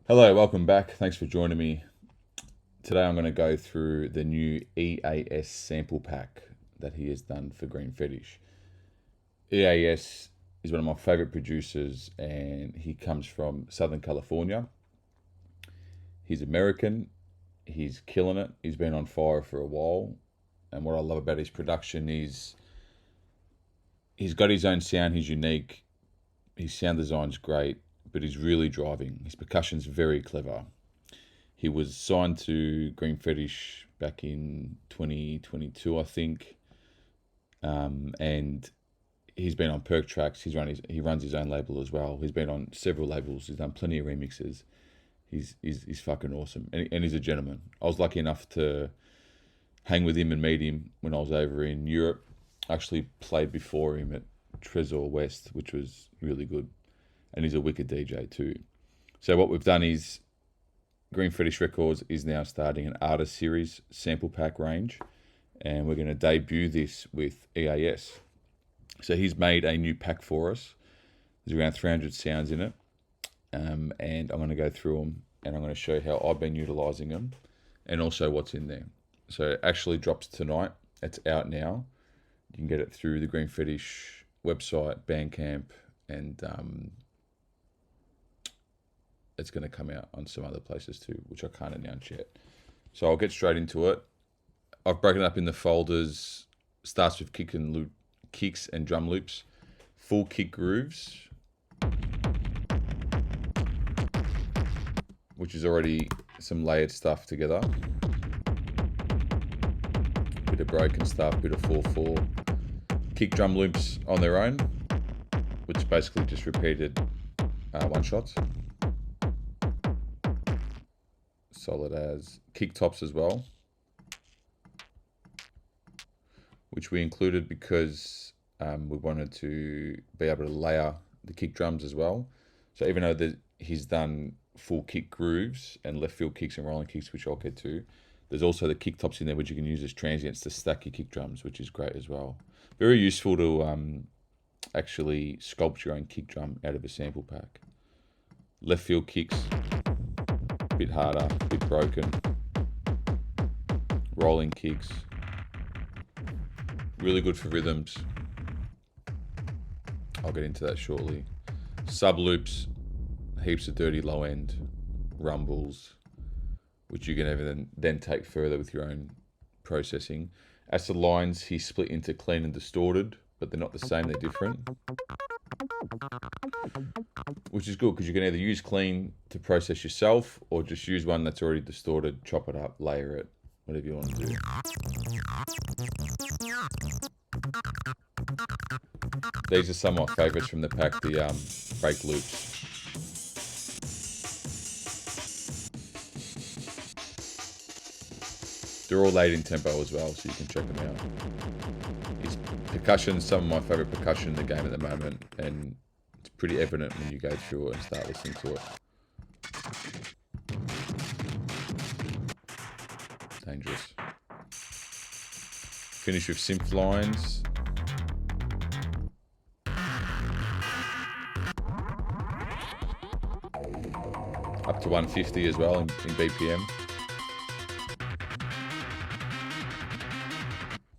Hello, welcome back. Thanks for joining me. Today I'm going to go through the new EAS Sample Pack that he has done for Green Fetish. EAS is one of my favorite producers and he comes from Southern California. He's American, he's killing it, he's been on fire for a while, and what I love about his production is he's got his own sound, he's unique, his sound design's great, but he's really driving. His percussion's very clever. He was signed to Green Fetish back in 2022, I think, and he's been on Perc tracks. He runs his own label as well. He's been on several labels. He's done plenty of remixes. He's fucking awesome, and he's a gentleman. I was lucky enough to hang with him and meet him when I was over in Europe. I actually played before him at Tresor West, which was really good. And he's a wicked DJ too. So what we've done is Green Fetish Records is now starting an artist series sample pack range, and we're going to debut this with EAS. So he's made a new pack for us. There's around 300 sounds in it, and I'm going to go through them and I'm going to show how I've been utilising them and also what's in there. So it actually drops tonight. It's out now. You can get it through the Green Fetish website, Bandcamp, and it's going to come out on some other places too, which I can't announce yet. So I'll get straight into it. I've broken it up in the folders. Starts with kicks and drum loops, full kick grooves, which is already some layered stuff together. Bit of broken stuff, bit of 4/4. Kick drum loops on their own, which basically just repeated one shots. Solid as kick tops as well, which we included because we wanted to be able to layer the kick drums as well. So even though he's done full kick grooves and left field kicks and rolling kicks, which I'll get to, there's also the kick tops in there, which you can use as transients to stack your kick drums, which is great as well. Very useful to actually sculpt your own kick drum out of a sample pack. Left field kicks, bit harder, bit broken. Rolling kicks, really good for rhythms. I'll get into that shortly. Sub loops, heaps of dirty low end rumbles, which you can then take further with your own processing. As to lines, he's split into clean and distorted, but they're not the same, they're different. Which is good because you can either use clean to process yourself or just use one that's already distorted, chop it up, layer it, whatever you want to do. These are some of my favourites from the pack, the Perc Loops. They're all laid in tempo as well, so you can check them out. His percussion, some of my favourite percussion in the game at the moment, and it's pretty evident when you go through it and start listening to it. Dangerous. Finish with synth lines. Up to 150 as well in BPM.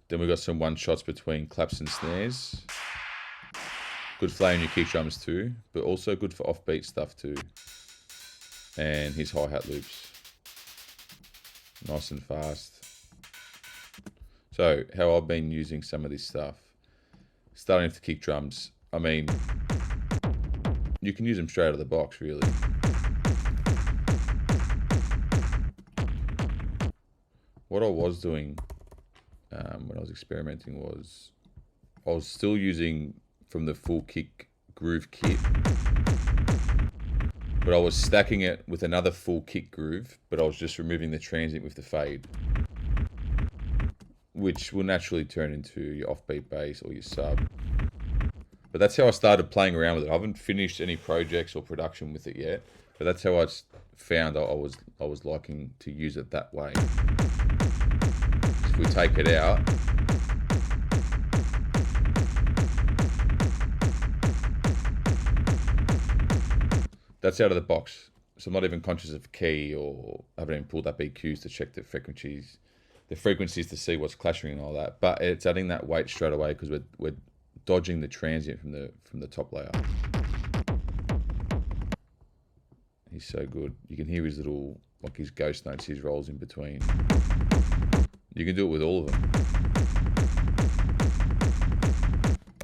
Then we've got some one shots between claps and snares. Good flavor in your kick drums too, but also good for offbeat stuff too. And his hi-hat loops. Nice and fast. So, how I've been using some of this stuff. Starting with the kick drums. I mean, you can use them straight out of the box, really. What I was doing when I was experimenting was I was still using from the full kick groove kit, but I was stacking it with another full kick groove, but I was just removing the transient with the fade, which will naturally turn into your offbeat bass or your sub. But that's how I started playing around with it. I haven't finished any projects or production with it yet, but that's how I found I was liking to use it that way. If we take it out, that's out of the box. So I'm not even conscious of key, or I haven't even pulled up EQs to check the frequencies to see what's clashing and all that. But it's adding that weight straight away because we're dodging the transient from the top layer. He's so good. You can hear his little, like his ghost notes, his rolls in between. You can do it with all of them.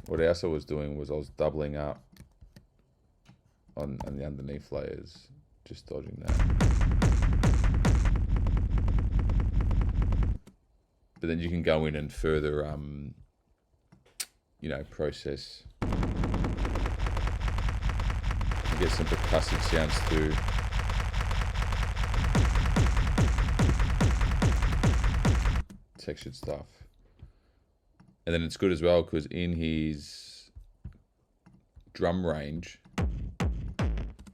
What else I was doing was I was doubling up on the underneath layers, just dodging that. But then you can go in and further, you know, process. You get some percussive sounds too. Textured stuff. And then it's good as well because in his drum range,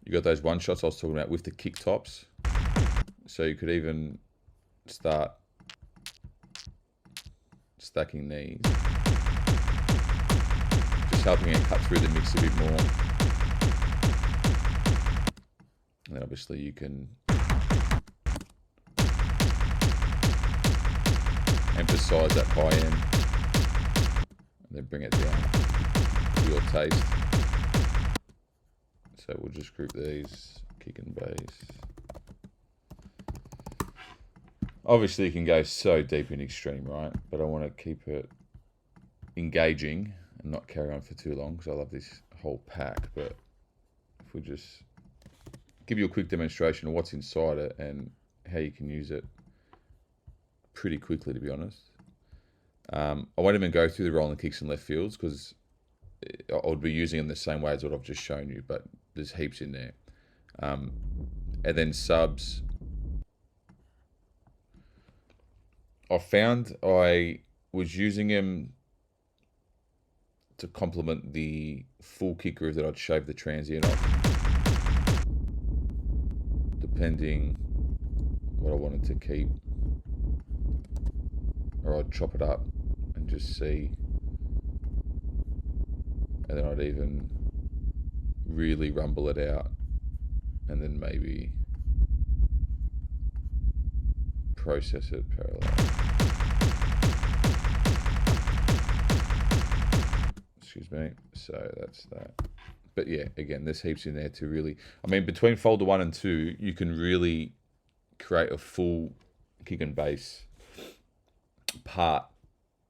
you got those one shots I was talking about with the kick tops. So you could even start stacking these, just helping it cut through the mix a bit more. And then obviously you can emphasize that high end and then bring it down to your taste. So we'll just group these, kick and bass. Obviously you can go so deep in extreme, right? But I want to keep it engaging and not carry on for too long because I love this whole pack. But if we just give you a quick demonstration of what's inside it and how you can use it pretty quickly, to be honest. I won't even go through the rolling kicks and left fields because I would be using them the same way as what I've just shown you, but there's heaps in there. And then subs. I found I was using them to complement the full kick groove that I'd shave the transient off, depending what I wanted to keep. Or I'd chop it up and just see, and then I'd even really rumble it out and then maybe process it parallel. Excuse me. So that's that. But yeah, again, there's heaps in there to really, I mean, between folder 1 and 2, you can really create a full kick and bass part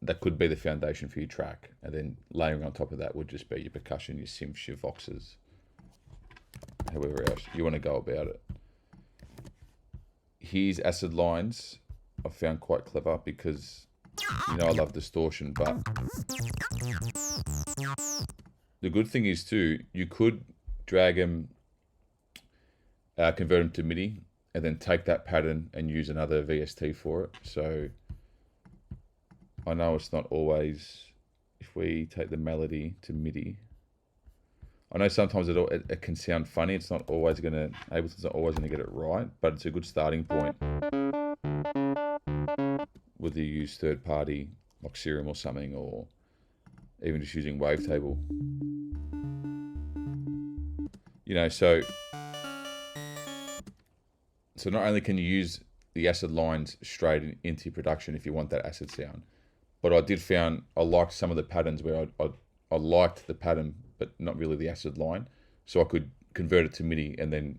that could be the foundation for your track, and then layering on top of that would just be your percussion, your synths, your voxes, however else you want to go about it. His acid lines I found quite clever because, you know, I love distortion, but the good thing is too, you could drag them, convert them to MIDI, and then take that pattern and use another VST for it. So I know it's not always, if we take the melody to MIDI, I know sometimes it can sound funny. It's not always going to, Ableton's not always going to get it right, but it's a good starting point. Whether you use third party like Serum or something, or even just using Wavetable. You know, so not only can you use the acid lines straight into your production if you want that acid sound, but I liked some of the patterns where I liked the pattern, but not really the acid line. So I could convert it to MIDI, and then,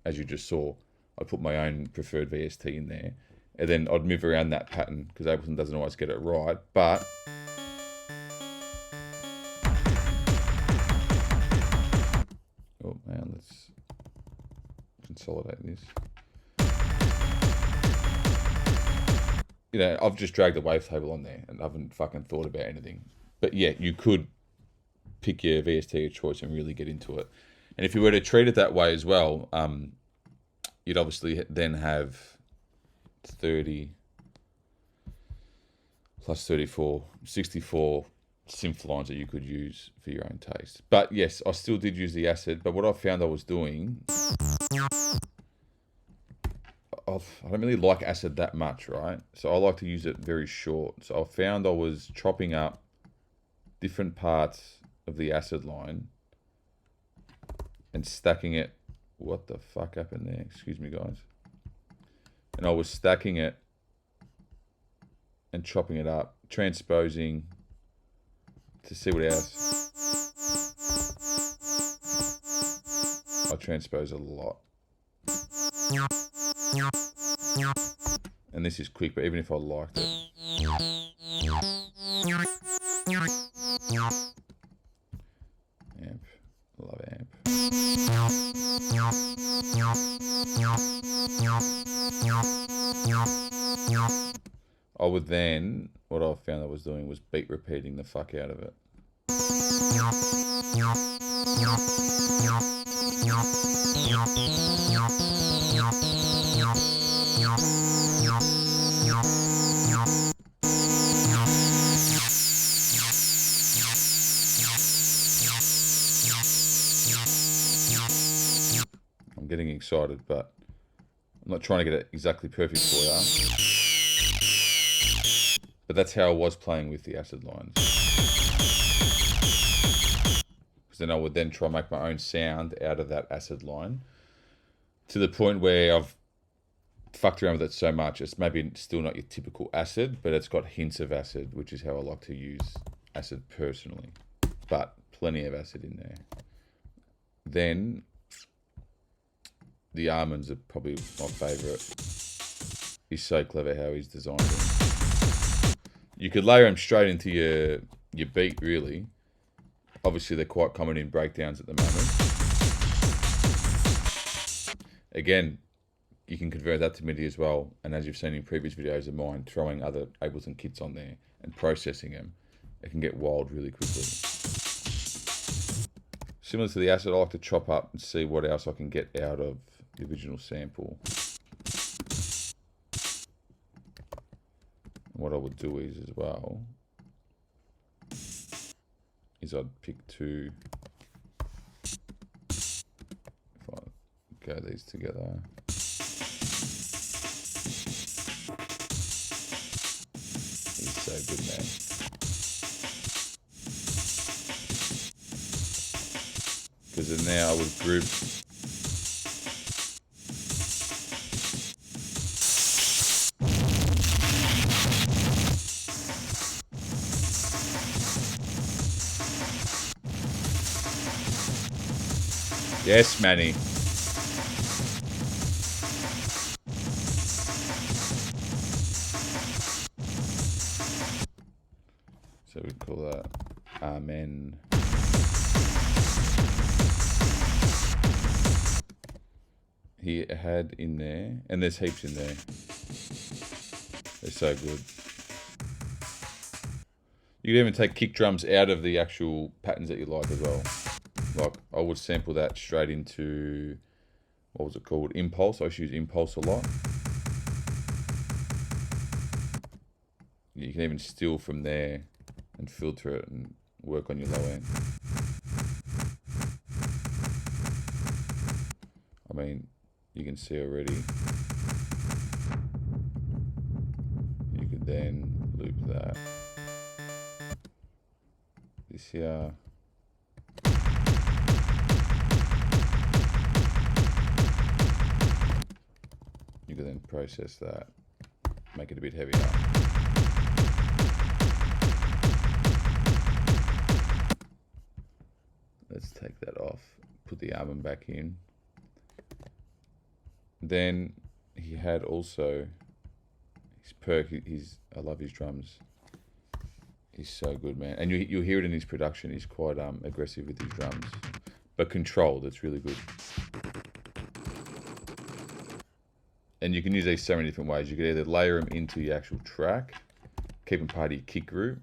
as you just saw, I put my own preferred VST in there, and then I'd move around that pattern because Ableton doesn't always get it right. But oh man, let's consolidate this. You know, I've just dragged the wavetable on there and I haven't fucking thought about anything. But yeah, you could pick your VST of choice and really get into it. And if you were to treat it that way as well, you'd obviously then have 30 plus 34, 64 synth lines that you could use for your own taste. But yes, I still did use the acid, but what I found I was doing, I don't really like acid that much, right? So I like to use it very short. So I found I was chopping up different parts of the acid line and stacking it what the fuck happened there? Excuse me, guys. And I was stacking it and chopping it up, transposing to see what else. I transpose a lot. And this is quick, but even if I liked it. Amp. Love amp. I would then, what I found I was doing was beat repeating the fuck out of it. I'm getting excited, but I'm not trying to get it exactly perfect for you. But that's how I was playing with the acid lines. Because then I would then try and make my own sound out of that acid line. To the point where I've fucked around with it so much, it's maybe still not your typical acid, but it's got hints of acid, which is how I like to use acid personally. But plenty of acid in there. Then, the almonds are probably my favourite. He's so clever how he's designed them. You could layer them straight into your beat, really. Obviously, they're quite common in breakdowns at the moment. Again, you can convert that to MIDI as well. And as you've seen in previous videos of mine, throwing other Ableton kits on there and processing them, it can get wild really quickly. Similar to the acid, I like to chop up and see what else I can get out of the original sample. What I would do is as well, is I'd pick two, if I go these together. He's so good, man. Because then now I would group yes, Manny. So we call that Amen. He had in there, and there's heaps in there. They're so good. You can even take kick drums out of the actual patterns that you like as well. Like, I would sample that straight into, what was it called? Impulse. I used to use Impulse a lot. You can even steal from there and filter it and work on your low end. I mean, you can see already. You could then loop that. This here. You can then process that, make it a bit heavier. Let's take that off, put the almond back in. Then he had also his Perc. I love his drums. He's so good, man. And you'll hear it in his production. He's quite aggressive with his drums, but controlled. It's really good. And you can use these so many different ways. You could either layer them into your actual track, keep them part of your kick group.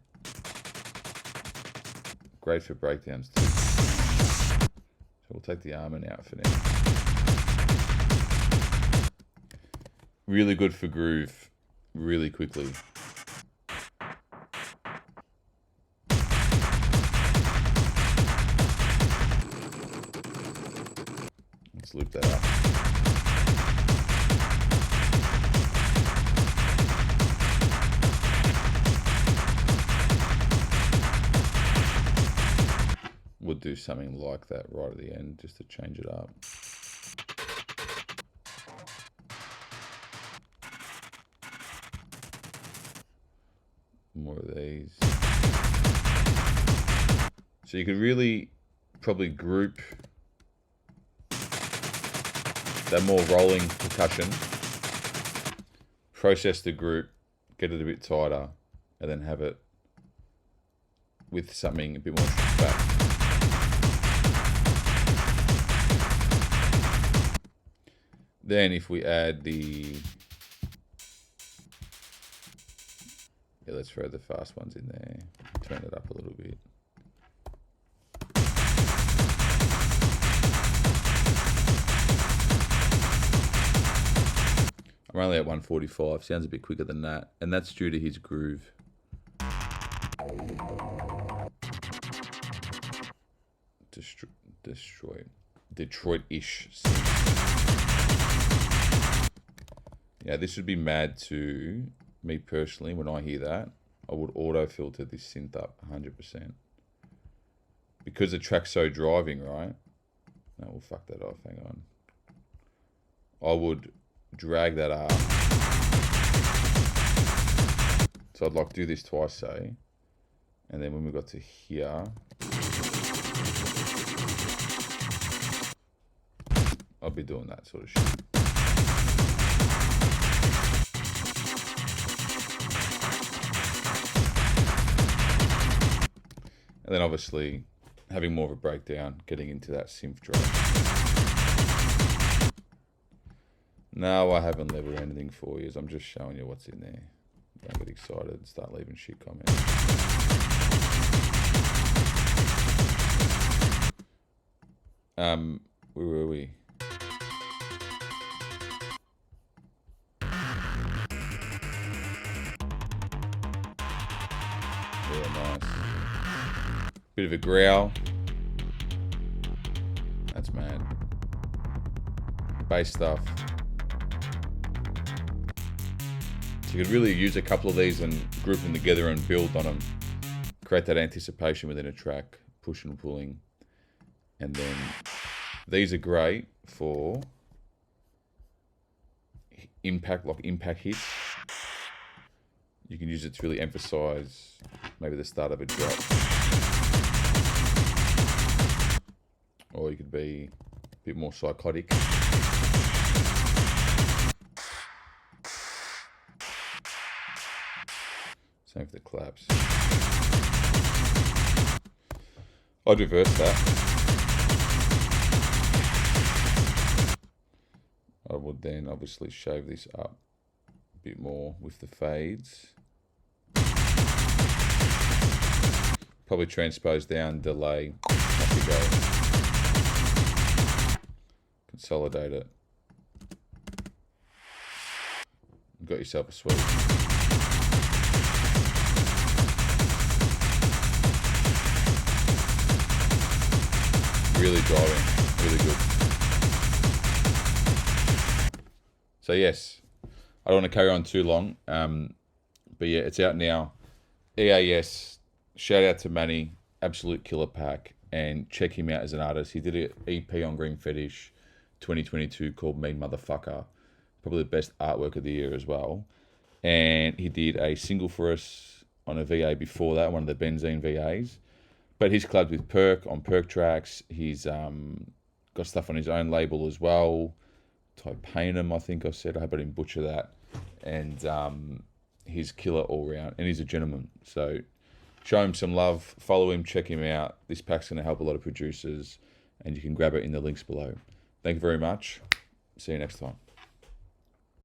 Great for breakdowns too. So we'll take the almond out for now. Really good for groove, really quickly. Let's loop that up. We'll do something like that right at the end just to change it up. more of these. So you could really probably group that more rolling percussion, process the group, get it a bit tighter, and then have it with something a bit more back. Then if we add the, let's throw the fast ones in there, turn it up a little bit. I'm only at 145, sounds a bit quicker than that, and that's due to his groove. Detroit-ish. Yeah, this would be mad to me personally. When I hear that, I would auto filter this synth up 100%. Because the track's so driving, right? No, we'll fuck that off, hang on. I would drag that up. So I'd like do this twice, say. And then when we got to here, I'll be doing that sort of shit. And then obviously having more of a breakdown, getting into that synth drop. No, I haven't leveled anything for you. I'm just showing you what's in there. Don't get excited and start leaving shit comments. Where were we? Yeah, nice. Bit of a growl. That's mad. Bass stuff. So you could really use a couple of these and group them together and build on them. Create that anticipation within a track, pushing and pulling. And then these are great for impact hits. You can use it to really emphasize maybe the start of a drop. Or you could be a bit more psychotic. Same for the claps. I'd reverse that. I would then obviously shave this up a bit more with the fades. Probably transpose down, delay, off you go. Consolidate it. You've got yourself a sweep. Really driving, really good. So yes, I don't want to carry on too long, but yeah, it's out now. EAS, shout out to Manny, absolute killer pack, and check him out as an artist. He did an EP on Green Fetish 2022 called Mean Motherfucker, probably the best artwork of the year as well. And he did a single for us on a VA before that, one of the Benzene VAs. But he's collabed with Perc on Perc tracks. He's got stuff on his own label as well. Titanium, I think I said. I hope I didn't butcher that. And he's killer all round. And he's a gentleman. So show him some love. Follow him. Check him out. This pack's going to help a lot of producers. And you can grab it in the links below. Thank you very much. See you next time.